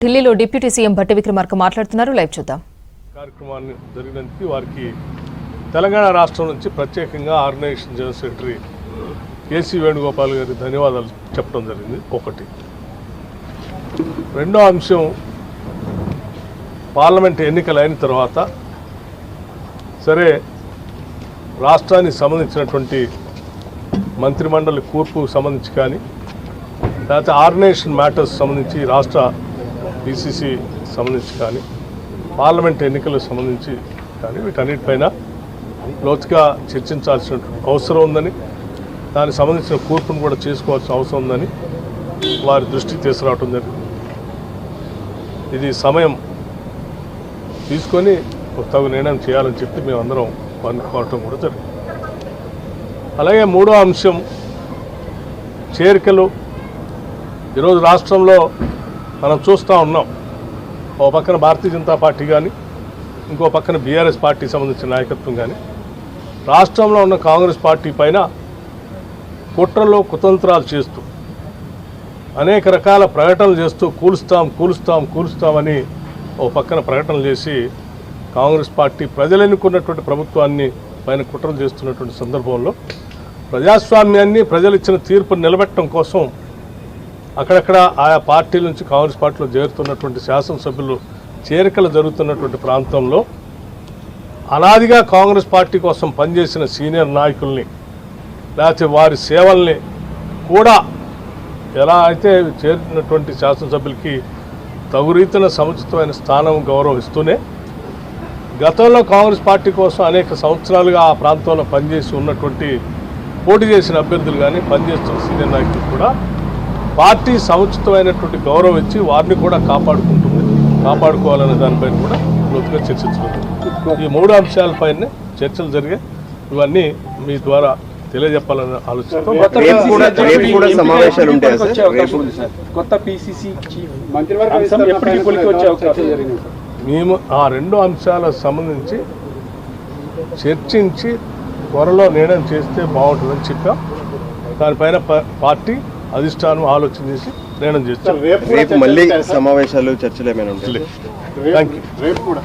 ఢిల్లీలో deputy CM Bhatti Vikramarka మాట్లాడుతున్నారు. Live చూద్దాం. కార్యక్రమాన్ని జరిగినందుకు వారికి తెలంగాణ రాష్ట్రం నుంచి ప్రత్యేకంగా organization general secretary KC Venugopal గారి ధన్యవాదాలు చెప్పడం జరిగింది. ఒకటి. రెండో అంశం, పార్లమెంట్ ఎన్నికలు అయిన తర్వాత సరే రాష్ట్రానికి సంబంధించినటువంటి మంత్రిమండలి కూర్పుకు సంబంధించి కానీ లేకపోతే ఆర్గనైజేషన్ మ్యాటర్స్ సంబంధించి రాష్ట్ర బీసీసీ సంబంధించి కానీ పార్లమెంట్ ఎన్నికలకు సంబంధించి కానీ వీటన్నిటిపైన లోతుగా చర్చించాల్సిన అవసరం ఉందని, దానికి సంబంధించిన కూర్పును కూడా చేసుకోవాల్సిన అవసరం ఉందని వారి దృష్టికి తీసుకురావడం జరిగింది. ఇది సమయం తీసుకొని తగు నిర్ణయం చేయాలని చెప్పి మేమందరం అనుకోవటం కూడా జరిగింది. అలాగే మూడో అంశం, చేరికలు. ఈరోజు రాష్ట్రంలో మనం చూస్తూ ఉన్నాం, ఓ పక్కన భారతీయ జనతా పార్టీ కానీ ఇంకో పక్కన బీఆర్ఎస్ పార్టీకి సంబంధించిన నాయకత్వం కానీ రాష్ట్రంలో ఉన్న కాంగ్రెస్ పార్టీ పైన కుట్రలు కుతంత్రాలు చేస్తూ అనేక రకాల ప్రకటనలు చేస్తూ కూలుస్తామని ఓ పక్కన ప్రకటనలు చేసి కాంగ్రెస్ పార్టీ ప్రజలు ఎన్నుకున్నటువంటి ప్రభుత్వాన్ని పైన కుట్రలు చేస్తున్నటువంటి సందర్భంలో ప్రజాస్వామ్యాన్ని, ప్రజలు ఇచ్చిన తీర్పును నిలబెట్టడం కోసం అక్కడక్కడ ఆయా పార్టీల నుంచి కాంగ్రెస్ పార్టీలో చేరుతున్నటువంటి శాసనసభ్యులు చేరికలు జరుగుతున్నటువంటి ప్రాంతంలో అనాదిగా కాంగ్రెస్ పార్టీ కోసం పనిచేసిన సీనియర్ నాయకుల్ని లేకపోతే వారి సేవల్ని కూడా ఎలా అయితే చేరినటువంటి శాసనసభ్యులకి తగు రీతిన సముచితమైన స్థానం, గౌరవం ఇస్తూనే గతంలో కాంగ్రెస్ పార్టీ కోసం అనేక సంవత్సరాలుగా ఆ ప్రాంతంలో పనిచేసి ఉన్నటువంటి పోటీ చేసిన అభ్యర్థులు కానీ పనిచేస్తున్న సీనియర్ నాయకులు కూడా పార్టీ సముచితమైనటువంటి గౌరవం ఇచ్చి వారిని కూడా కాపాడుకోవాలనే దానిపైన కూడా లోతుగా చర్చించడం. ఈ మూడు అంశాలపైన చర్చలు జరిగాయి. ఇవన్నీ మీ ద్వారా తెలియజెప్పాలని ఆలోచిస్తాం. మేము ఆ రెండు అంశాలకు సంబంధించి చర్చించి త్వరలో నిర్ణయం చేస్తే బాగుంటుందని చెప్పాం. దానిపైన పార్టీ అధిష్టానం ఆలోచన చేసి నిర్ణయం చేస్తాం. రేపు మళ్ళీ సమావేశాలు, చర్చలు ఏమైనా ఉంటాయి? Thank you. రేపు కూడా